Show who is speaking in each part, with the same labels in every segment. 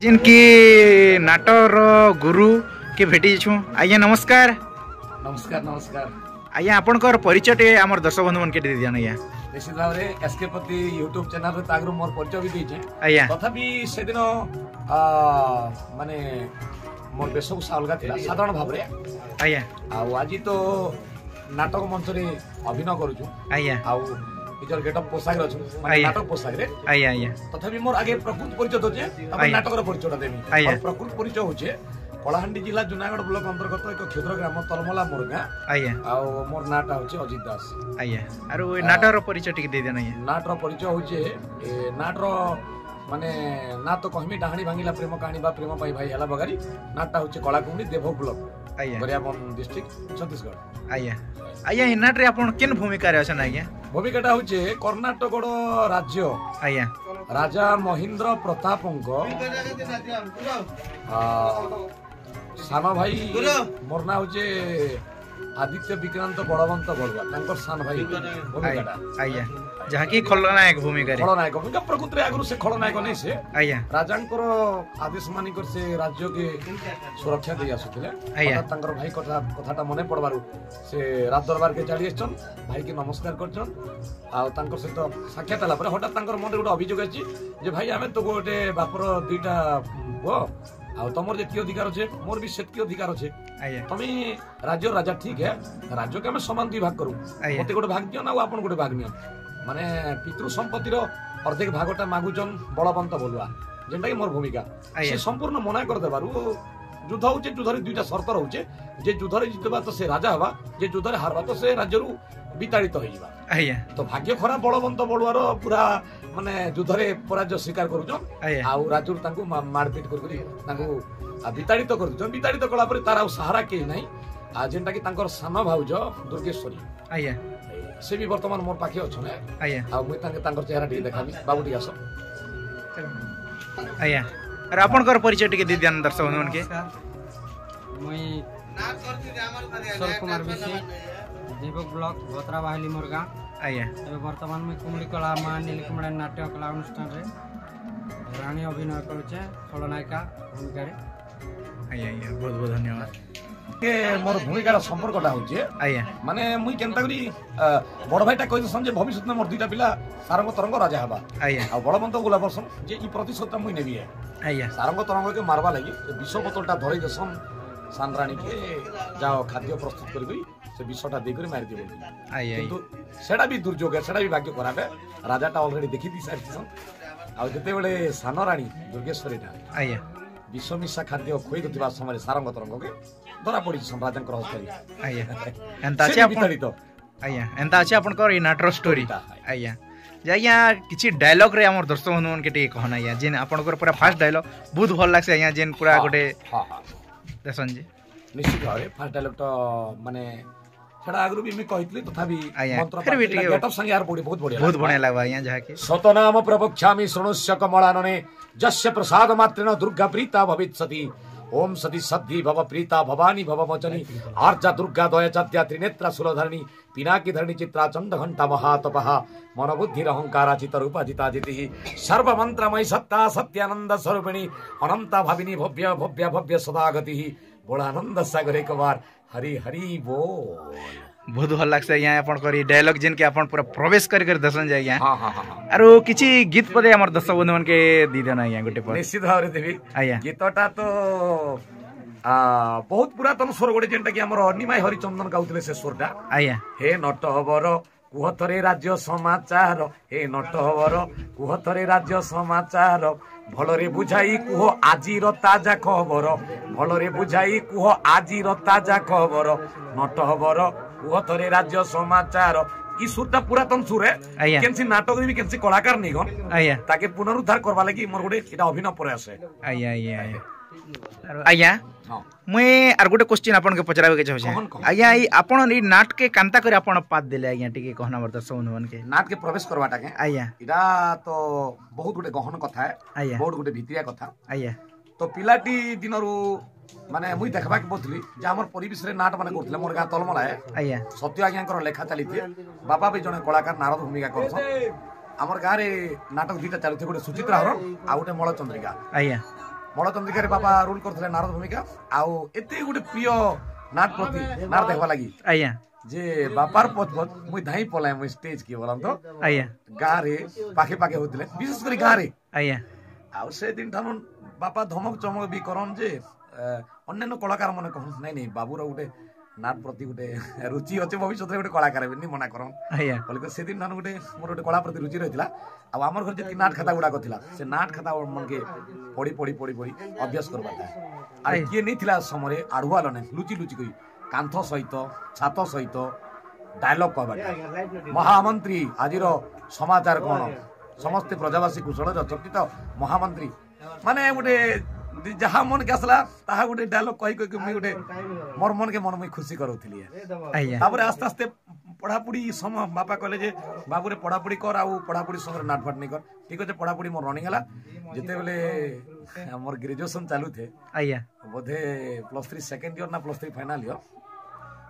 Speaker 1: जिनकी नाटर गुरु के भेटी छु आज्ञा नमस्कार।
Speaker 2: नमस्कार नमस्कार
Speaker 1: आज्ञा आपनकर परिचय टे हमर दर्शक बंधु मन के दे दिया आज्ञा।
Speaker 2: निश्चित भाव में एसके पति यूट्यूब चैनल रे तागरु मोर परिचय भी दीचे
Speaker 1: आज्ञा
Speaker 2: तथापि से दिन माने मोर बेसक अलगा थिला साधारण भाव रे
Speaker 1: आज्ञा
Speaker 2: आज तो नाटक मंच रे अभिनय करू छु
Speaker 1: आज्ञा
Speaker 2: निजर गेटअप पोशाक रे छु माने नाटक पोशाक रे
Speaker 1: आज्ञा आज्ञा
Speaker 2: तथापि मोर आगे प्रकृत परिचय दोचे तब नाटक रो परिचय देमी और प्रकृत परिचय होचे कलाहांडी जिला जुनागढ़ ब्लॉक अंतर्गत एक क्षुद्र ग्राम तलमला मोर गाँ
Speaker 1: आज्ञा
Speaker 2: आ मोर नाटा होचे अजित दास
Speaker 1: आज्ञा आरो ए नाटर परिचय टिक दे देना आज्ञा।
Speaker 2: नाटर परिचय होचे ए नाटर माने ना तो कहमी डाहाणी भांगिला प्रेम कहानी बा प्रेम पाई भाई हला बगारी नाटा होचे कलाकुंडी देवो ब्लॉक
Speaker 1: आज्ञा
Speaker 2: गरियाबंद डिस्ट्रिक्ट छत्तीसगढ़
Speaker 1: आज्ञा आज्ञा इ नाटरे आपन केन भूमिका रे अछन आज्ञा।
Speaker 2: भूमिकाटा होचे कर्नाटक राज्य
Speaker 1: आज्ञा
Speaker 2: राजा महेंद्र प्रतापंक सान भाई मोर ना होचे आदित्य विक्रांत बड़वंत बड़ुआ तांकर सान भाई भूमिकाटा
Speaker 1: आज्ञा जहा की खलनायक भूमिका रे
Speaker 2: खलनायक भूमिका प्रकृत रे आगु से खलनायक नै से
Speaker 1: आज्ञा
Speaker 2: राजांकर आदेश मानिकर से राज्य के सुरक्षा दे आसुथिले तांकर भाई कथाटा मने पड़बारु से राज दरबार के चली आछन भाई के नमस्कार करछन आ तांकर सहित साक्षात हला पर हठात तांकर मन रे गोटे अभियोग अछि जे भाई आमे तो गोटे बापर दुईटा हो आ तमर जेती अधिकार अछि मोर भी सेतकी अधिकार अछि तमे राज्य राजा ठीक है राज्य के हम समान दुई भाग करू मते गोटे भाग दियो ना आपन गोटे भाग नियो माने पितृ संपत्तिर अर्धेक भागटा मागुचन बलवंत बोलुआ जेंटा कि मोर भूमिका से संपूर्ण मना कर देबारु युद्ध होचे युद्ध रे दुईटा शर्त रहउचे जे युद्ध रे जितबा तो से राजा हवा जे युद्ध रे हारबा तो से राज्य रु विताड़ित हो जिबा तो भाग्य खराब बलवंत बलुआर पूरा माने युद्ध रे पराजय स्वीकार करूचन आ राज्य तांको मारपीट कर तांको विताड़ित करूचन विताड़ित कला पर तार सहारा के नहीं आ जेंटा कि तांकर सान भाउज दुर्गेश्वरी
Speaker 1: आज्ञा
Speaker 2: से भी वर्तमान मोर पाखे अच्छे
Speaker 1: आज्ञा
Speaker 2: आ मुई तांकर चेहरा टी देखाबी बाबू टी आसो
Speaker 1: आज्ञा अरे आपनकर परिचय टिके दे दियान दर्शक बंधु मन के।
Speaker 3: मुई सर कुमार विशी देवक ब्लॉक भोतरा बाहली मोर गाँ
Speaker 1: आज्ञा
Speaker 3: वर्तमान में कुमड़ी कला मां नीलकमल नाट्य कला अनुष्ठान रे रानी अभिनय करुचे खलनायिका भूमिका रे
Speaker 1: आज्ञा आज्ञा बहुत बहुत धन्यवाद
Speaker 2: के मोर भूमिकार संपर्कटा होचे
Speaker 1: आज्ञा
Speaker 2: माने मुई केनता करी बड़ भाईटा कहि संजे भविष्य में मोर दुईटा पिला सारंग तरंग राजा हबा
Speaker 1: आज्ञा
Speaker 2: आ बड़वंत गुला बरसन जे ई प्रतिशोधता मुई नेबी है
Speaker 1: आज्ञा
Speaker 2: सारंग तरंग के मारबा लागि विष बोतलटा धरि देसन सांद्राणी के जाओ खाद्य प्रस्तुत करबी से विषटा दे करी मार दिबो
Speaker 1: आज्ञा
Speaker 2: किंतु सेडा भी दुर्योग है सेडा भी भाग्य खराब है राजाटा ऑलरेडी देखि दी सारथिसन आ जते बेले सान रानी दुर्गेश्वरीटा
Speaker 1: आज्ञा
Speaker 2: विषमिशा खाद्य खोई दतिबा समय सारंग तरंग के धरा पड़ी राजांकर हस्तरी
Speaker 1: आज्ञा एंता अछि विताड़ित आज्ञा एंता अछि आपनकर इ नाटर स्टोरी आज्ञा जे आज्ञा किछि डायलॉग रे हमर दर्शक बंधु मन के टे कहना आज्ञा जेन आपनकर पूरा फास्ट डायलॉग बहुत भल लागसे आज्ञा जेन पूरा गोटे
Speaker 2: हां हां
Speaker 1: देसन जी
Speaker 2: निश्चित भावे फास्ट डायलॉग तो माने छडा आगरु भी मैं कहितली तथापि मंत्र
Speaker 1: फिर भी
Speaker 2: गेटअप संग यार बहुत बढ़िया
Speaker 1: लागबा आज्ञा जहा के
Speaker 2: सतनाम प्रवक्ष्यामि शृणुष्य कमलानने जस्य प्रसाद मात्रेण दुर्गा प्रीता भविष्यति ओम सती सद्धि भव प्रीता भवानी भव वचनी आर्जा दुर्गा दया चत्या त्रिनेत्रा सुलधरणी पिनाकी धरणी चित्रा चंड घंटा महातपः मन बुद्धि अहंकारा चित रूपा जिता जिति सर्व मंत्रमय सत्ता सत्यानंद स्वरूपिणी अनंता भाविनी भव्य भव्य भव्य सदागति बोलानंद सागर एक बार हरि हरि बोल
Speaker 1: बहुत भल लागसे आज्ञा आपन करी डायलॉग जेन के आपन पूरा प्रवेश कर दर्शन जाय आज्ञा।
Speaker 2: हां हां हां
Speaker 1: आरो किछि गीत पदे हमर दर्शक बंधु मन के दी देना आज्ञा गोटे पर
Speaker 2: निश्चित भाव रे देबी
Speaker 1: आज्ञा
Speaker 2: गीतटा तो बहुत पुरातन स्वर गोटे जेंटा कि हमर अनिमाय हरिचंदन गाउतले से स्वरटा
Speaker 1: आज्ञा
Speaker 2: हे नटवर कुह थरे राज्य समाचार हे नटवर कुह थरे राज्य समाचार भलरे बुझाई कुह आजिर ताजा खबर भलरे बुझाई कुह आजिर ताजा खबर नटवर कुह थरे राज्य समाचार ई सुरटा पुरातन सुर है केनसी नाटक भी केनसी कलाकार नहीं गन
Speaker 1: आज्ञा
Speaker 2: ताके पुनरुद्धार करबा लागि मोर गोटे एटा अभिनय प्रयास है
Speaker 1: आज्ञा आज्ञा आज्ञा मुई आर गोटे क्वेश्चन आपन के पचराबे के चाहछे आज्ञा ई आपन ई नाट के कांता करे आपन पात देले आज्ञा टिके कहना बर्त सोनवन के
Speaker 2: नाट के प्रवेश करवाटा के
Speaker 1: आज्ञा
Speaker 2: इरा तो बहुत गोटे गहन कथा है बहुत गोटे भित्रिया कथा
Speaker 1: आज्ञा
Speaker 2: तो पिलाटी दिनरु माने मुई देखबा के बोथली जे हमर परिवेश रे नाट माने करथले मोर गां तलमला है
Speaker 1: आज्ञा
Speaker 2: सत्य आज्ञांकर लेखा चलीथे बाबा भी जने कलाकार नारद भूमिका करछन हमर गां रे नाटक दीटा चलथे गोटे सुचित्रा हरण आ गोटे मल चंद्रिका
Speaker 1: आज्ञा
Speaker 2: मलचंद्रिका बाबा रोल करथिले नारद भूमिका आउ एते गुटे प्रिय नाट प्रति नाट देखबा लागि
Speaker 1: आया
Speaker 2: जे बापार पथ पथ मुई धाई पलाय मुई स्टेज के बोलन तो
Speaker 1: आया
Speaker 2: गाँ रे पाखे पाखे होतिले विशेष करी गाँ रे
Speaker 1: आया
Speaker 2: आउ से दिन ठानु बापा धमक चमक भी करन जे अन्य कलाकार माने कहन नहीं नहीं बाबूर गुटे नाट प्रति गुटे रुचि अच्छे भविष्य गुटे कलाकार भी मना करन
Speaker 1: आया
Speaker 2: बोले से दिन ठानु गुटे मोर गुटे कला प्रति रुचि रहितला आ हमर घर जे नाट खाता गुडा कथिला से नाट खाता मन के पड़ी पड़ी पड़ी पड़ी अभ्यास करबाता आ किए नहीं थिला समय आडुआ लने लुचि लुचि कई कांथ सहित छात सहित डायलॉग कहबा महामंत्री आजिर समाचार कौन समस्त प्रजावासी कुशल चर्चित महामंत्री माने गोटे जहाँ मन के आसला ताहा गोटे डायलॉग कही कही मुई गोटे मोर मन के मन मुई खुशी करूथली
Speaker 1: आया
Speaker 2: तापर आस्ते आस्ते पढ़ापढ़ी समय बापा कहले जे बाबू रे पढ़ापढ़ी कर आ पढ़ापढ़ी संगे नाटफाट नहीं कर ठीक अच्छे पढ़ापढ़ी मोर रनिंग है जिते बेले मोर ग्रेजुएशन चालू थे
Speaker 1: आया
Speaker 2: बोधे +3 सेकेंड ईयर ना +3 फाइनल ईयर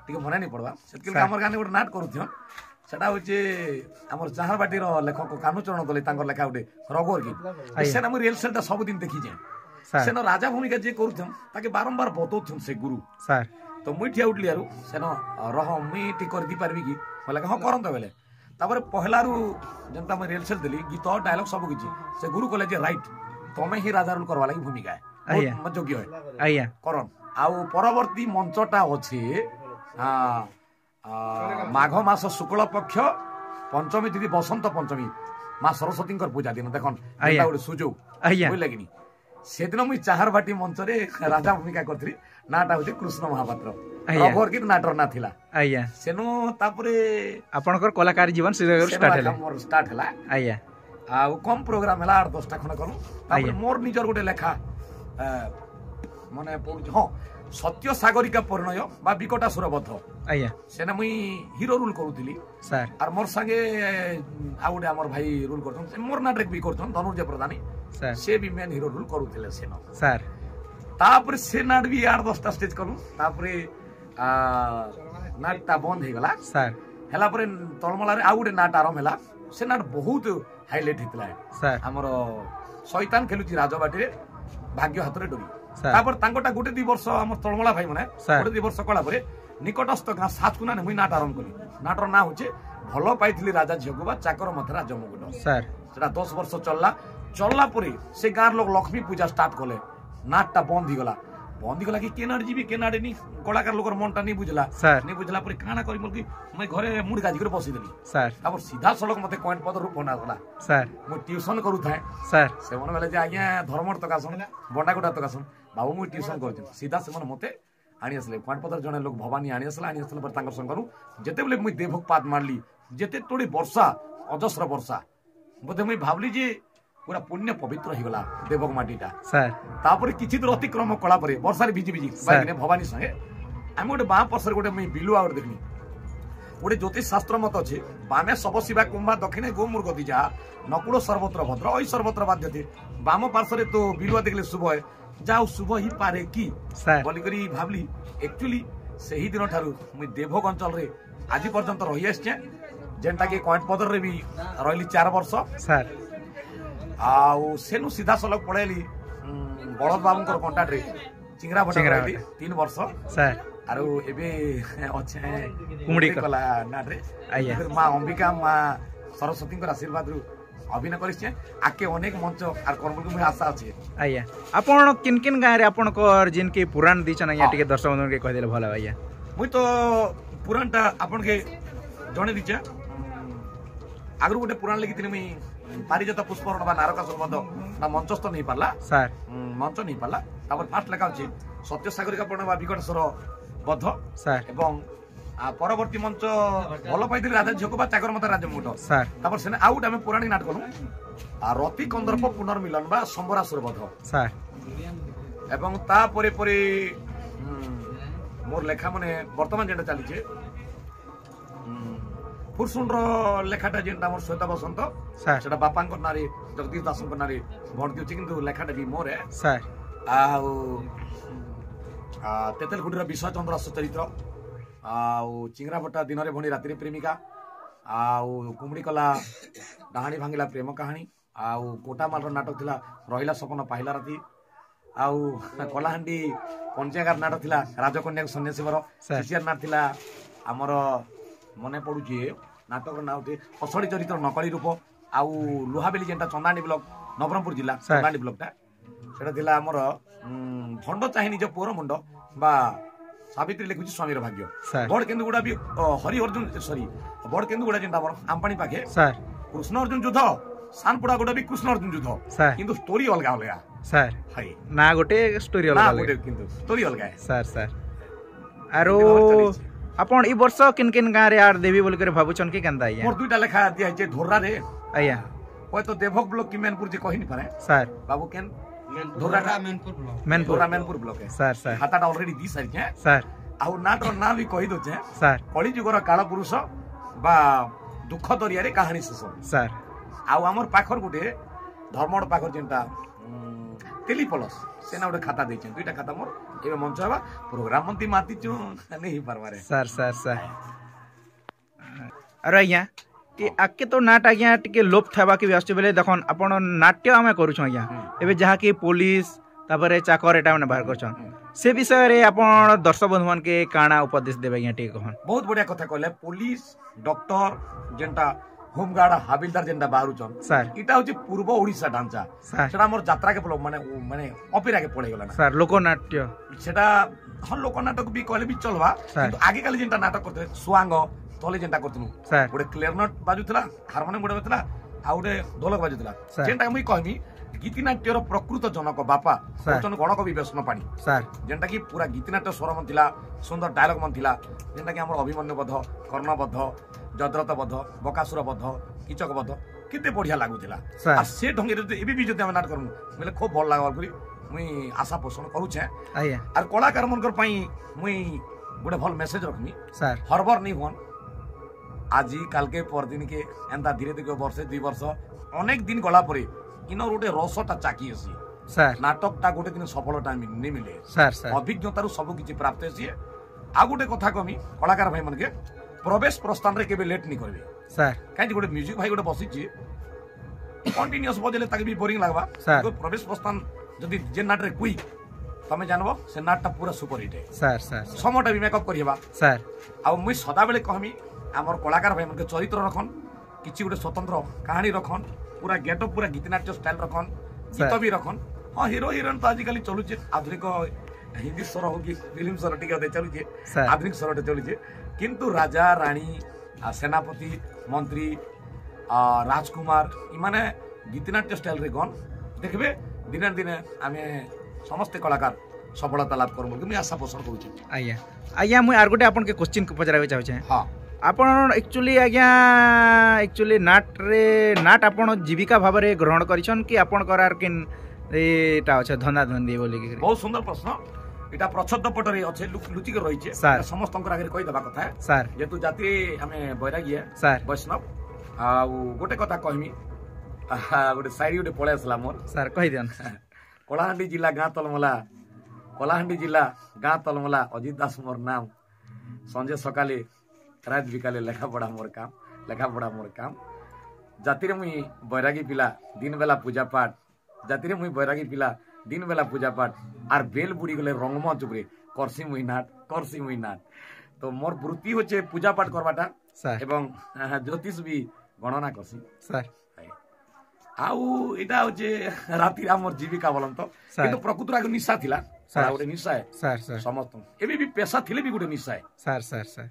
Speaker 2: टिके मने नहीं पड़वा सेतके हमर गाने गोटे नाट करूथियो सेटा होचे हमर चाहरबाटीर लेखक कानुचरण दले तांकर लेखा गोटे रघुवर की सेना मु रिहर्सल ता सब दिन देखि जे सेना राजा भूमिका जे करूथियो ताके बारंबार बतौथियो से गुरु
Speaker 1: सर
Speaker 2: तो मुई ठिया उठली आरु सेना रह मुई टी कर दी पारबी की बोले हां करन तो बेले तापर पहलारु जनता मैं रिहर्सल देली गीत डायलॉग सब किछि से गुरु कहले जे राइट तमे ही राजा रोल करवा लागि भूमिका है मत योग्य है
Speaker 1: आया
Speaker 2: करन आउ परवर्ती मंचटा अछि माघ मास शुक्ल पक्ष पंचमी तिथि बसंत पंचमी माँ सरस्वती पूजा दिन देखन गोटे सुजोग बुझ लगिनी से दिन मुई चाहर बाटी मंच रे राजा भूमिका करथि नाटा होते कृष्ण महापात्र रघुवर की नाटर ना थिला
Speaker 1: आया
Speaker 2: सेनु तापरे
Speaker 1: आपनकर कलाकार जीवन
Speaker 2: स्टार्ट हला
Speaker 1: आया
Speaker 2: आ कम प्रोग्राम हला 8-10टा खन करू तापरे मोर निजर गोटे लेखा माने पढु हां सत्य सागरिका परिणय बा विकटासुर बध
Speaker 1: आया
Speaker 2: सेना मुई हीरो रोल करूथिली
Speaker 1: सर
Speaker 2: और मोर संगे आ गोटे हमर भाई रोल करथन मोर नाटक भी करथन धनुर्जय प्रधानी
Speaker 1: सर
Speaker 2: से भी मेन हीरो रोल करूथिले सेना
Speaker 1: सर
Speaker 2: तापर से नाट भी 8-10टा स्टेज करू तापरे नाटटा बंद हे गला
Speaker 1: सर
Speaker 2: हला परे तलमला रे आ गोटे नाट आरंभ हला से नाट बहुत हाईलाइट हितला
Speaker 1: सर
Speaker 2: हमर शैतान खेलुची राजबाटी रे भाग्य हाथ रे डोरी तापर तांकोटा गोटे 2 वर्ष हमर तलमला भाई माने गोटे 2 वर्ष कला परे निकटस्थ गाँ सातकुना ने मुई नाट आरंभ करी नाटर ना होचे भलो पाइथिली राजा झियको बा चाकर मथे राजा मुकुट
Speaker 1: सर
Speaker 2: सेटा 10 वर्ष चलला परे से गाँर लोग लक्ष्मी पूजा स्टार्ट कले नाटटा बंद ही गला कि केनाड जीवी केनाडे नी कलाकार लोकर मनटा नहीं बुझला नहीं बुझला परे काना करी मोर कि मैं घरे मुड़ गाजी करे बसी देली
Speaker 1: सर
Speaker 2: तापर सीधा सड़क मते पॉइंट पद रूप बना गला
Speaker 1: सर
Speaker 2: मु ट्यूशन करू थाए
Speaker 1: सर
Speaker 2: से मन बेले जे आज्ञा धर्मर तकासन बंडागोटा तकासन बाबू मु ट्यूशन करछ सीधा से मन मते आनी असले पॉइंट पद जने लोग भवानी आनी असले पर तांकर संग करू जेते बेले मु देवक पात मारली जेते तोड़ी वर्षा अजस्र वर्षा बोधे मु भाबली जे पूरा पुण्य पवित्र ही गला देवक माटीटा
Speaker 1: सर
Speaker 2: तापर किछि दूर अतिक्रम कला परे वर्षा रे भिजी बाइने भवानी संगे हम गोटे बाँ परसर गोटे मैं बिलु आउट देखनी गोटे ज्योतिष शास्त्र मत अच्छे बामे सब शिवा कुंभा दक्षिणे गोमूर्ग दिजा नकुल सर्वत्र भद्र ऐ सर्वत्र बाध्य थे बाम पार्श्व तो बिलुआ देखले शुभ है जाओ शुभ ही पारे की बोली करी भाबली एक्चुअली सही दिन ठारू मुई देवक अंचल रे आज पर्यंत रही आछे जेनटा के कॉइंट पदर रे भी रहली 4 वर्ष
Speaker 1: सर
Speaker 2: आउ सेनु सीधा सलक पळेली बळद बाबूंकर कॉन्ट्रैक्ट रे चिंगरा भटा 3 वर्ष
Speaker 1: सर
Speaker 2: आरो एबे अच्छे
Speaker 1: कुमड़ी
Speaker 2: कला नाटरे
Speaker 1: आया
Speaker 2: फिर मां अंबिका मां सरस्वती को आशीर्वाद रु अभिनय करिछे आके अनेक मंच आर कर्म को आशा अछि
Speaker 1: आया आपण किन किन गाय रे आपण को जिन के पुराण दिछन या टिके दर्शक बंधु के कह देले भला भैया
Speaker 2: मुई तो पुराणटा आपण के जणे दिछे आगरु गोटे पुराण लिखिथिनी मुई पारिजात पुष्परण बा नारकासुर बध ना मंचस्थ नहीं पारला
Speaker 1: सर
Speaker 2: मंच नहीं पारला तापर फास्ट लेखा अछि सत्य सागरिका पण बा विकटसर बध
Speaker 1: सर
Speaker 2: एवं परवर्ती मंच भल पाइथिल राजा झियको बा चाकर मते राजा मुकुट
Speaker 1: सर तापर
Speaker 2: सेने आउट हम पुराणी नाटक करू रति कंदर्प पुनर्मिलन बा संबरासुर बध
Speaker 1: सर
Speaker 2: एवं ता परे परे मोर लेखा माने वर्तमान जेटा चली छे फुरसुंड लेखाटा जेनटा मोर श्वेता बसंत सेटा बापांक नारे जगदीश दासंक नारे भर्ती अछि किंतु लेखाटा भी मोर है
Speaker 1: सर
Speaker 2: आउ तेतेलगुडीर विश्व चंद्र चरित्र आउ चिंगरा भट्टा दिन रे भणी रात्रि प्रेमिका आउ कुमड़ी कला डाहाणी भांगिला प्रेम कहानी आउ कोटामाल नाटक थिला रहिला सपन पाहिला राती आउ कलाहांडी पंचागार नाट थिला राजकन्या सन्यासीवर शिष्यर नाट थिला आमर मने पडुची नाटक ना होते असली चरित्र नकली रूप आउ लुहाबेली जेंटा चंदानी ब्लॉक नवरंगपुर जिला चंदानी ब्लॉक टा सेटा थिला आमर भंड चाहे निज पुअर मुंड बा सावित्री लिखुची स्वामीर भाग्य बड़ केन्दुगुड़ा भी हरि अर्जुन सॉरी बड़ केन्दुगुड़ा जेंटा आमर आमपानी पाखे कृष्ण अर्जुन युद्ध सानपुड़ा गोटा भी कृष्ण अर्जुन युद्ध किंतु स्टोरी अलगा अलगा
Speaker 1: सर हाय ना गोटे स्टोरी अलगा अलगा
Speaker 2: किंतु स्टोरी अलगा है
Speaker 1: सर आरो आपण ई वर्ष किन किन गां रे आर देवी बोल करे भाबुचन की केंदा आया
Speaker 2: मोर दुईटा लेखा दिया जे धोरा रे
Speaker 1: आया
Speaker 2: ओय तो देवभोग ब्लॉक की मैनपुर जे कहि नि पारे
Speaker 1: सर
Speaker 2: बाबू केन धोरा मैनपुर ब्लॉक है सर हाताटा ऑलरेडी दी सारी है
Speaker 1: सर
Speaker 2: आउ नाट रो ना भी कहि दो छे
Speaker 1: सर
Speaker 2: कली जुगर काल पुरुष बा दुख दरिया रे कहानी शेष
Speaker 1: सर
Speaker 2: आउ हमर पाखर गुटे धर्मड पाखर जेंटा टेलीपलस सेना गोटे खाता देछन दुईटा खाता मोर एबे मंच हवा प्रोग्राम मंती माती छु नहीं परवारे
Speaker 1: सर अरे या कि आके तो नाट आज्ञा टिके लोप थाबा के व्यस्त बेले देखन आपण नाट्य आमे करू छु आज्ञा एबे जहा कि पुलिस तापरे चाकर एटा माने बाहर करछन से विषय रे आपण दर्शक बंधुमान के काना उपदेश देबे या टिके कहन
Speaker 2: बहुत बढ़िया कथा कहले police doctor जेंटा home guard havildar जेंटा बाहरुचन
Speaker 1: sir
Speaker 2: इटा होची पूर्व ओडिसा ढांचा सेटा हमर यात्रा के माने माने ऑपेरा के पड़े गला
Speaker 1: सर लोकनाट्य
Speaker 2: सेटा हन लोकनाटक भी कहले भी चलवा किंतु आगे काले जेंटा नाटक करते सुआंग तले जेंटा करतनु गोटे क्लेरनट बाजुतला हारमोनियम गोटे बाजुतला आ गोटे ढोलक बाजुतला जेंटा मुई कहमी गीतिनाट्यर प्रकृत जनक बापा होचन गणकवि वैष्णव पाणी जेंटा कि पूरा गीतिनाट्य स्वर मन थिला सुंदर डायलॉग मन थिला जेंटा कि हमर अभिमन्यु बध कर्णबद्ध जद्रत बद्ध बकासुर बद्ध कीचक बद्ध केते बढ़िया लागुथिला आ से ढंगे रे एबी भी जते हम नाटक करमु मले खूब भल लागल करी मुई आशा पोषण करू छे
Speaker 1: आया
Speaker 2: आर कलाकार मनकर पई मुई गोटे भल मेसेज रखमी सर हरबर नहीं होन आज काल के परदिन के एंता धीरे धीरे वर्षे 2 वर्ष अनेक दिन गला परे इनर गोटे रसटा चाकी आसी सर नाटकटा गोटे दिन सफलता नहीं मिले सर अभिज्ञता सब किछि प्राप्त आसी आ गोटे कथा कमी कलाकार भाई मन के प्रवेश प्रस्थान रे केबे लेट नहीं करबे सर काई गोटे म्यूजिक भाई गोटे बसी छी कंटीन्यूअस बजेले ताके भी बोरिंग लागबा तो प्रवेश प्रस्थान जदी जे नाट रे क्विक तमे जानबो से नाटटा पूरा सुपर हिट है सर समटा भी मेकअप करिबा सर आ मुई सदा बेले कहमी हमर कलाकार भाई मन के चरित्र रखन किछि गोटे स्वतंत्र कहानी रखन पूरा गेटअप पूरा गीतनाट्य स्टाइल रखन गीत भी रखन हां हीरो हीरोइन तो आजिकल चलु छे आधुनिक हिंदी स्वर हो कि फिल्म स्वर टिके दे चलु छे आधुनिक स्वर चलु छे किंतु राजा रानी सेनापति मंत्री राजकुमार इमाने गीतनाट्य स्टाइल रे गन देखबे दिने दिने आमे समस्त कलाकार सफलता लाभ करबो कि आशा पोषण करू छी
Speaker 1: आया आया मुई आर गोटे आपन के क्वेश्चन को पचरावे चाहू छे हां आपण एक्चुअली आज्ञा एक्चुअली नाट आपण जीविका भाव रे ग्रहण करिसन कि आपण करार किन एटा अछि धंधा धंदी बोली कि
Speaker 2: बहुत सुंदर प्रश्न इटा प्रच्छद पटरे अछि लुचि के रहि छे समस्त अंकर आगे कहि दबा कथा सर जेतु जाति हमें बैरागी सर वैष्णव आ गोटे कथा कहमी गोटे साइड गोटे पळे असला मोर
Speaker 1: सर कहि देन
Speaker 2: कलाहांडी जिला गां तलमला अजित दास मोर नाम संजय सकाले रात बिकाले लेखा पढ़ा मोर काम जाति मुई बैरागी पिला दिन बेला पूजा पाठ जाति मुई बैरागी पिला दिन बेला पूजा पाठ आर बेल बुड़ी गले रंगमंच उपरे करसी मुई नाट तो मोर वृत्ति होचे पूजा पाठ करबाटा एवं ज्योतिष भी गणना करसी सर आउ इटा होचे राति मोर जीविका बोलन तो किंतु प्रकृति आगे निशा थिला सर गोटे निशा है सर समस्त एबे भी पेशा थिले भी गोटे निशा है सर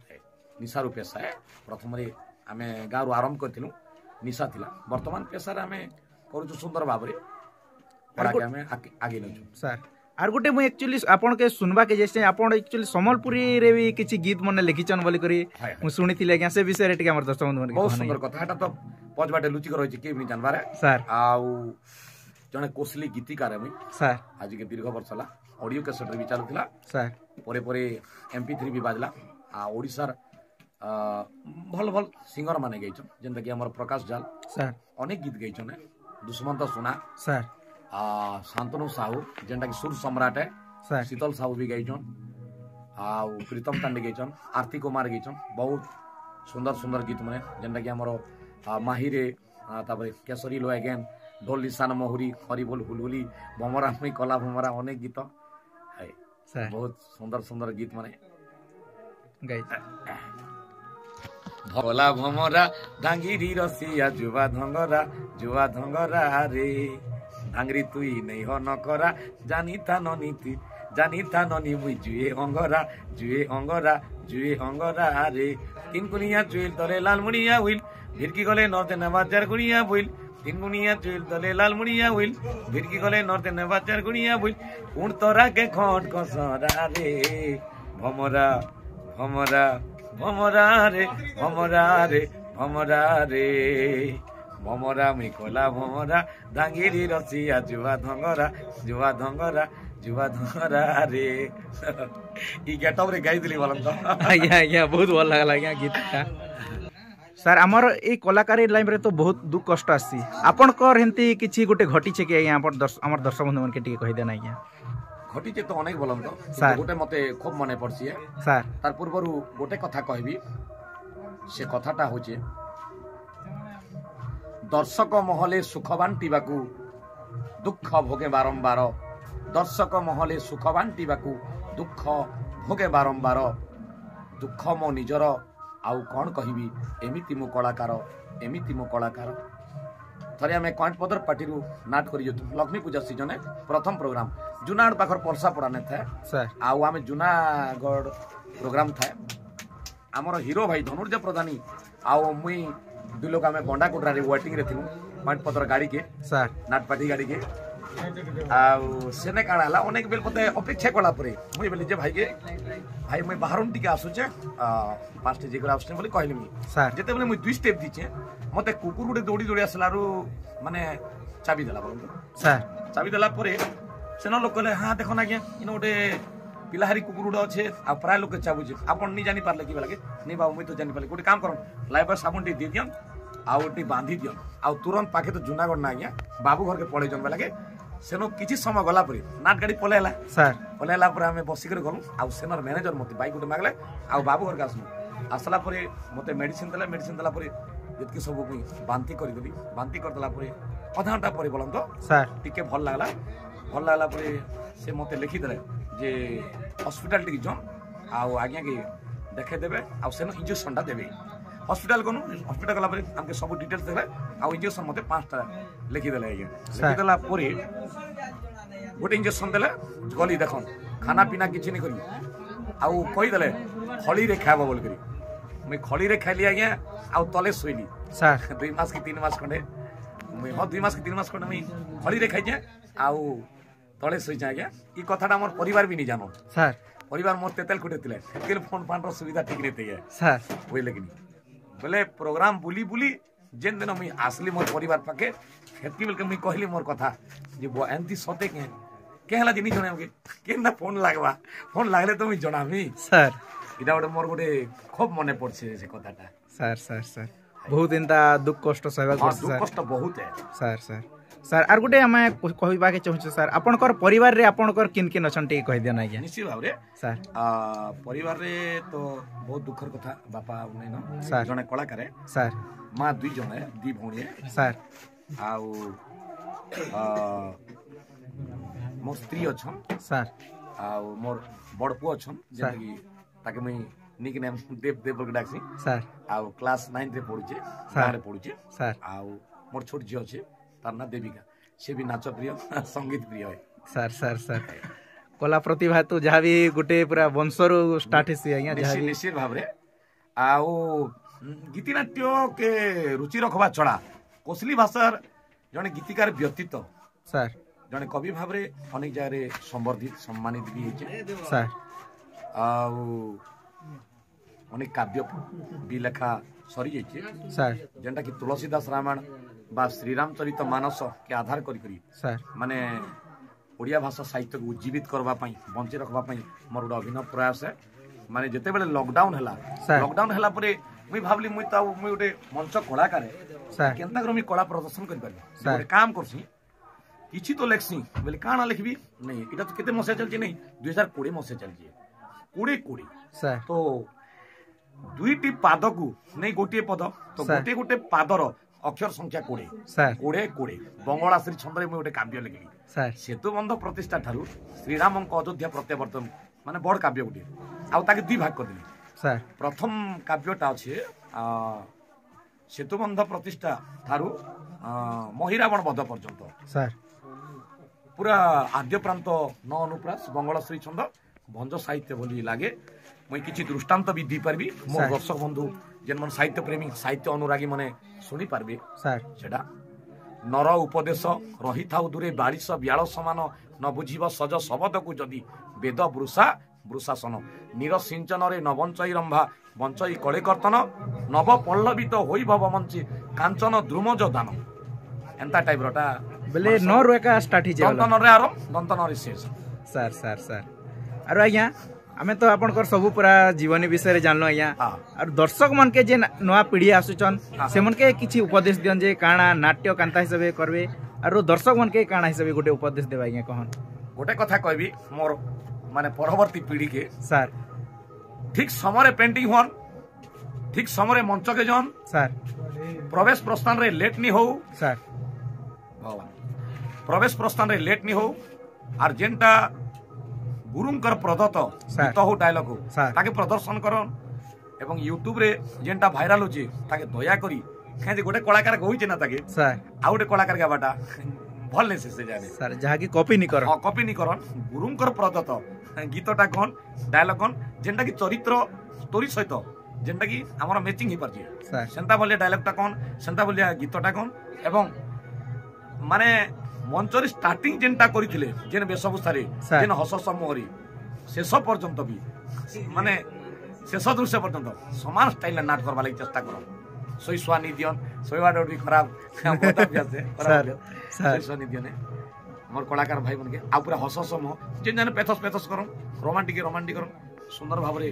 Speaker 2: निशारू पेशा है प्रथम आम गाँव आरंभ करूँ निशा थिला वर्तमान पेशा आम कर सुंदर भाव आगे नौ
Speaker 1: सर आर गोटे मुझे एक्चुअली आपन के सुनबा के जैसे आपन एक्चुअली संबलपुरी रे भी किछि गीत मन लिखिचन बोली करी मु सुनिथिले आज्ञा से विषय रे टिके हमर दर्शक बंधु मन
Speaker 2: बहुत सुंदर कथा एटा तो पज बाटे लुचि कर रही के भी जानबारे
Speaker 1: सर
Speaker 2: आउ जने कोसली गीतिकार है
Speaker 1: सर
Speaker 2: आज के दीर्घ वर्ष ला ऑडियो कैसेट भी चलुथिला
Speaker 1: सर
Speaker 2: परे परे MP3 भी बाजला आ ओडिसार भल भल सिंगर माने गइछन जेंता कि हमर प्रकाश जाल
Speaker 1: सर
Speaker 2: अनेक गीत गइछन दुश्मन तो सुना
Speaker 1: सर
Speaker 2: शांतनु साहू जेंटा कि सुर सम्राट है
Speaker 1: सर
Speaker 2: शीतल साहू भी गइछन आ प्रीतम तांडे गइछन आरती कुमार गइछन बहुत सुंदर सुंदर गीत माने जेंटा कि हमर माहिरे तापर केसरी लो अगेन ढोल निशान महुरी हरि बोल हुलहुली भमरा मुई कला भमरा अनेक गीत है
Speaker 1: सर
Speaker 2: बहुत सुंदर सुंदर गीत माने
Speaker 1: गाई
Speaker 2: भला भमरा डांगिरी रसिया जुवा धंगरा रे डांगरी तुई नहीं हो नकरा जानी था ननी मुई जुए अंगरा रे तीन गुनिया चुइल तले लाल मुनिया हुइल भिरकी गले नर्ते नवाचार गुनिया बुइल तीन गुनिया चुइल तले लाल मुनिया हुइल भिरकी गले नर्ते नवाचार गुनिया बुइल उन तोरा के खोट कसरा रे भमरा रे भमरा मी कोला भमरा डांगिरी रसिया जुवा धंगरा रे ई गेटअप रे गाई दिली बोलन तो
Speaker 1: आज्ञा बहुत भल लागला आज्ञा गीत सर आमर ए कलाकारी लाइन रे तो बहुत दुख कष्ट आसी आपन कर हेंती किछि गोटे घटी छे कि आज्ञा आपन हमर दर्शक बंधु मन के टिके कहि देना आज्ञा
Speaker 2: घटी जे तो अनेक बोलन तो
Speaker 1: सर
Speaker 2: गोटे मते खूब मने पड़सी है
Speaker 1: सर
Speaker 2: तार पूर्वरु गोटे कथा कहबी से कथाटा होचे दर्शक महले सुख बांटिबाकू दुख भोगे बारंबार दर्शक महले सुख बांटिबाकू दुख भोगे बारंबार दुख मो निजर आउ कौन कहबी एमिति मो कलाकार थरे आम कॉइंटपदर पार्टी नाट कर लक्ष्मी पूजा सीजन प्रथम प्रोग्राम जूनागढ़ पाखर परसा पड़ाने था आउ आम जूनागढ़ प्रोग्राम था आमर हीरो भाई धनुर्जय प्रधानी आउ मुई दुई लोग आम बंडाकोटा वेटिंग रे थिलु कॉइंटपदर गाड़ी के
Speaker 1: सर नाट
Speaker 2: पार्टी गाड़ी के आउ सेने काଣା हला अनेक बेल मते अपेक्षा कला परे मुई बोली जे भाई के भाई मुई बाहरन टिके आसुचे 5 स्टेज कर आसने बोली कहली मुई
Speaker 1: सर
Speaker 2: जेते बोले मुई 2 स्टेप दिचे मते कुकुर गुटे दौड़ी आसलारू माने चाबी देला बोल
Speaker 1: सर
Speaker 2: चाबी देला परे सेन लोक कहले हां देखो ना क्या इन गोटे पिलाहारी कुकुर गुटे अच्छे आ प्राय लोक चाबुचे आपन नहीं जानी पारले कि लागे नहीं बाबू मुई तो जानी पारले गोटे काम करम लाइबर साबुन टी दे दियन आउ टी बांधी दियन आउ तुरंत पाखे तो जूनागढ़ ना गया बाबू घर के पड़े जन लागे सेनो किछि समय गला परे नाट गाड़ी पलेला
Speaker 1: सर
Speaker 2: पलेला परे हमें बसी कर गलु आउ सेनर मैनेजर मते बाइक गोटे मागले आउ बाबू घर के आसनु आसला परे मते मेडिसिन देला परे जतकी सब मुई बांती कर देली बांती कर देला परे आधा घंटा परे बोलन तो
Speaker 1: सर
Speaker 2: टिके भल लागला परे से मते लिखि देले जे हॉस्पिटल टिक जन आउ आज्ञा के देखे देबे आउ सेनो इंजेक्शन टा देबे हॉस्पिटल कोन हॉस्पिटल गला परे हमके सब डिटेल्स देबे आउ इंजेक्शन मते 5टा लिखि देले आज्ञा लिखि देला परे गोटे इंजेक्शन देले गली देखन खाना पीना किछि नै करी आउ कहि देले खली रे खाबो बोल करी मैं खली रे खाली आज्ञा आउ तले सोइली
Speaker 1: सर
Speaker 2: 2 मास की 3 मास खंडे मैं 2 मास की 3 मास खंडे मैं खली रे खाइ जे आउ तले सोइ जा आज्ञा ई कथाटा हमर परिवार भी नहीं जानो
Speaker 1: सर
Speaker 2: परिवार मोर तेतेल कुटे तिले तेल फोन फान रो सुविधा ठीक रहते है
Speaker 1: सर
Speaker 2: ओइ लेकिन बोले प्रोग्राम बुली जेन दिन मैं आसली मोर परिवार पाके हेतकी बेल के मैं कहली मोर कथा जे बो एंती सते के हला जिनी जणे के केना फोन लागले तो मैं जणामी
Speaker 1: सर
Speaker 2: इटा गोटे मोर गोटे खूब मने पड़ছে से कथाटा
Speaker 1: सर बहुत इनता दुख कष्ट सहबा
Speaker 2: दुख कष्ट बहुत है
Speaker 1: सर आर गोटे हमें कहबा के चाहू सर आपनकर परिवार रे आपनकर किन अछन टे कहि देना आज्ञा
Speaker 2: निश्चित भाव रे
Speaker 1: सर
Speaker 2: परिवार रे तो बहुत दुखर कथा बापा नै न
Speaker 1: सर
Speaker 2: जने कलाकार
Speaker 1: सर
Speaker 2: मां 2 जन है 2 भौणी
Speaker 1: सर
Speaker 2: आउ मोर स्त्री अछन
Speaker 1: सर
Speaker 2: आउ मोर बड़पु अछन जे कि ताके मैं निक नेम देव बोल डाकसी
Speaker 1: सर
Speaker 2: आउ क्लास 9 रे पढुचे सारे पढुचे
Speaker 1: सर
Speaker 2: आउ मोर छोट जी अछि तार ना देविका से भी नाच प्रिय संगीत प्रिय है
Speaker 1: सर कला प्रतिभा तो जहाँ भी गोटे पूरा वंशर स्टार्ट है आज्ञा
Speaker 2: निश्चित भाव रे आउ गीति नाट्य के रुचि रखबा छड़ा कोसली भाषार जने गीतिकार व्यक्तित्व
Speaker 1: सर
Speaker 2: जने कवि भाव रे अनेक जगह संवर्धित सम्मानित भी है
Speaker 1: सर
Speaker 2: आउ अनेक काव्य भी लेखा सरी जाइए
Speaker 1: सर
Speaker 2: जेंटा कि तुलसीदास रामायण बा श्रीराम चरित मानस के आधार करी
Speaker 1: सर
Speaker 2: माने ओडिया भाषा साहित्य को उज्जीवित करबा पई बंचे रखबा पई मोर गोटे अभिनव प्रयास है माने जेते बेले लॉकडाउन हला परे मुई भाबली मुई ता मुई गोटे मंच कलाकार है केनता कर मुई कला प्रदर्शन करि पारि गोटे काम करसी किछि तो लेखसी बोले काना लिखबी नहीं इटा तो केते मसे चलछि नहीं 2020 मसे चलछि 20
Speaker 1: सर
Speaker 2: तो दुईटी पाद को नहीं गोटे पद तो गोटे पादर अक्षर संख्या 20
Speaker 1: ସାର୍
Speaker 2: 20 बंगला श्री छंद मुझे गोटे काव्य लिखी
Speaker 1: ସାର୍
Speaker 2: सेतुबंध प्रतिष्ठा ठारू श्रीराम अयोध्या प्रत्यावर्तन माने बड़ काव्य गोटे आगे 2 भाग करदेली
Speaker 1: ସାର୍
Speaker 2: प्रथम काव्यटा अच्छे सेतुबंध प्रतिष्ठा ठारू महिरावण वध पर्यंत
Speaker 1: ସାର୍
Speaker 2: पूरा आद्य प्रांत न अनुप्रास बंगला श्री छंद भंज साहित्य बोली लगे मुई किछि दृष्टांत भी दी पारबी मोर
Speaker 1: सर।
Speaker 2: दर्शक बंधु जेन मन साहित्य प्रेमी साहित्य अनुरागी माने शुणी पारबे
Speaker 1: ସାର୍
Speaker 2: सेटा नर उपदेश रही थाउ दूरे बारिश ब्याल समान न बुझिब सज शबद को जदि वेद वृषा वृषासन नीर सिंचन रे न बंचई रंभा बंचई कले कर्तन नव पल्लवित होई भव मंची कांचन द्रुमज दान एंता टाइप रोटा
Speaker 1: बोले 9 ରୁ ଏକା ଷ୍ଟାର୍ଟ ହେଇଯିବ
Speaker 2: दंतन रे आरम दंतन रे शेष
Speaker 1: ସାର୍ ସାର୍ ସାର୍ ଆରୁ ଆଜ୍ଞା ଆମେ ତ ଆପଣଙ୍କର ସବୁ ପୁରା ଜୀବନୀ ବିଷୟରେ ଜାଣିଲୁ ଆଜ୍ଞା
Speaker 2: हाँ
Speaker 1: ଆରୁ ଦର୍ଶକ ମାନକେ ଯେ ନୂଆ ପିଢ଼ି ଆସୁଛନ୍ ସେମାନକେ କିଛି ଉପଦେଶ ଦିଅନ୍ ଯେ କାଣା ନାଟ୍ୟ କାନ୍ତା ହିସାବରେ କରବେ ଆରୁ ଦର୍ଶକ ମାନକେ କାଣା ହିସାବରେ ଗୋଟେ ଉପଦେଶ ଦେବା ଆଜ୍ଞା କହନ୍
Speaker 2: गोटे कथा कहबी मोर माने परवर्ती पीढ़ी के
Speaker 1: ସାର୍
Speaker 2: ठीक समय पेंटिंग होन ठीक समय मंच के जन
Speaker 1: ସାର୍
Speaker 2: प्रवेश प्रस्थान रे लेट नहीं हो
Speaker 1: ସାର୍
Speaker 2: भगवान प्रवेश प्रस्थान रे लेट नहीं हो आर जेनटा गुरुंकर प्रदत्त
Speaker 1: सर।
Speaker 2: गीत हो डायलॉग हो
Speaker 1: सर।
Speaker 2: ताके प्रदर्शन करन एवं यूट्यूब रे जेनटा भाइराल होचे ताके दया करी जे गोटे कलाकार होइचे ना ताके
Speaker 1: ସାର୍
Speaker 2: आ गोटे कलाकार गाबाटा भल ने से जाने
Speaker 1: ସାର୍ ଯାହାକି କପି ନି କର
Speaker 2: कॉपी नहीं करन गुरुंकर प्रदत्त गीतटा कौन डायलॉग कौन जेनटा की चरित्र स्टोरी सहित जेनटा की हमर मैचिंग ही परची
Speaker 1: ସାର୍
Speaker 2: सेंता बोलिया डायलॉगटा कौन सेंता बोलिया गीतटा कौन एवं माने मंचर स्टार्टिंग जेनटा करिथिले जेन वेशभूषारे
Speaker 1: सर।
Speaker 2: जेन हस समूहरी शेष पर्यंत भी माने शेष दृश्य पर्यंत समान स्टाइल नाट करबा लागि चेष्टा करो सोई स्वानी दियन सोई वाडो भी खराब बहुत अभ्यास है
Speaker 1: सर।
Speaker 2: सोई स्वानी दियन हमर कलाकार भाई मन के आ पूरा हस समूह जेन जेन पेथस पेथस करन रोमांटिक करन सुंदर भाबरे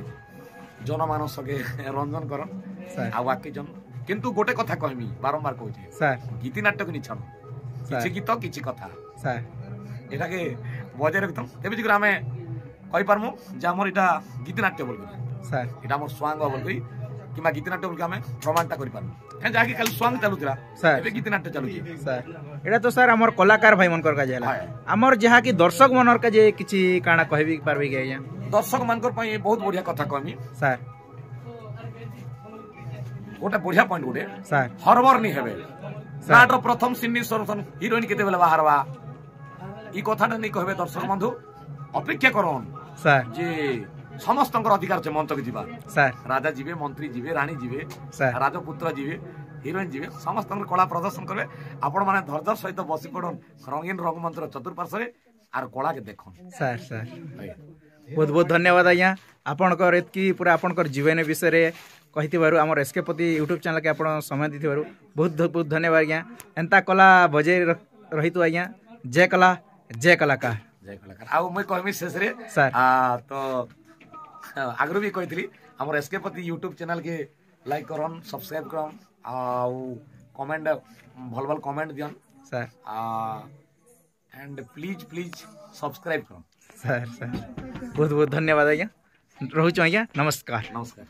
Speaker 2: जनमानस के रंजन करन
Speaker 1: सर।
Speaker 2: आ वाकी जन किंतु गोटे कथा कहमी बारंबार कहूचे
Speaker 1: ସାର୍
Speaker 2: गीति नाट्य को निछाण किछि गीत किछि कथा
Speaker 1: ସାର୍
Speaker 2: एटा के बजाय रखतम केबे जिगर हमें कहि पारमु जे हमर एटा गीति नाट्य बोल
Speaker 1: ସାର୍
Speaker 2: एटा हमर स्वांग बोल गई किमा गीति नाट्य बोल के हमें प्रमाणटा करि पारमु ए जाके खाली स्वांग चालुतिरा
Speaker 1: सर।
Speaker 2: एबे गीति नाट्य चालुची
Speaker 1: ସାର୍ ଏଇଟା ତ ସାର୍ ଆମର କଳାକାର ଭାଇ ମାନଙ୍କର କାଜ ହେଲା
Speaker 2: हाय
Speaker 1: ଆମର ଯାହାକି ଦର୍ଶକ ମାନଙ୍କର କାଜେ କିଛି କାଣା କହିବି ପାରବେ କି ଆଜ୍ଞା
Speaker 2: दर्शक मानकर पई बहुत बढ़िया कथा कहमी
Speaker 1: ସାର୍
Speaker 2: गोटे बढ़िया पॉइंट गोटे
Speaker 1: ସାର୍
Speaker 2: हरबर नहीं हेबे नाटर प्रथम सिन्नी सरथन हिरोइन केते बेला बाहरवा ई कथाटा नहीं कहबे दर्शक बंधु अपेक्षा करन
Speaker 1: ସାର୍
Speaker 2: जे समस्तंकर अधिकार छे मंच के जीवा
Speaker 1: ସାର୍
Speaker 2: राजा जीवे मंत्री जीवे रानी जीवे
Speaker 1: ସାର୍
Speaker 2: राजपुत्र जीवे हिरोइन जीवे समस्त कला प्रदर्शन करे आपण माने धैर्य सहित बसी पड़न रंगीन रंगमंच चतुर्पार्श्व आर कला के देखन
Speaker 1: ସାର୍ ସାର୍ बहुत बहुत धन्यवाद आज्ञा आपणकर एतकी पूरा आपणकर जीवन विषय कहिथिबारु हमर एसके पति यूट्यूब चैनल के आपण समय दिथिबारु बहुत बहुत धन्यवाद आज्ञा एंता कला बजे रहितु आज्ञा जय कलाकार
Speaker 2: जय कलाकार आ मैं कहमी शेष रे
Speaker 1: सर।
Speaker 2: तो आगरो भी कहितली हमर एसके पति यूट्यूब चैनल के लाइक करन सब्सक्राइब करन आ कमेंट भल भल कमेंट दियन
Speaker 1: सर
Speaker 2: एंड प्लीज सब्सक्राइब करन
Speaker 1: सर सर बहुत बहुत धन्यवाद आज्ञा रहूछु आज्ञा नमस्कार
Speaker 2: नमस्कार।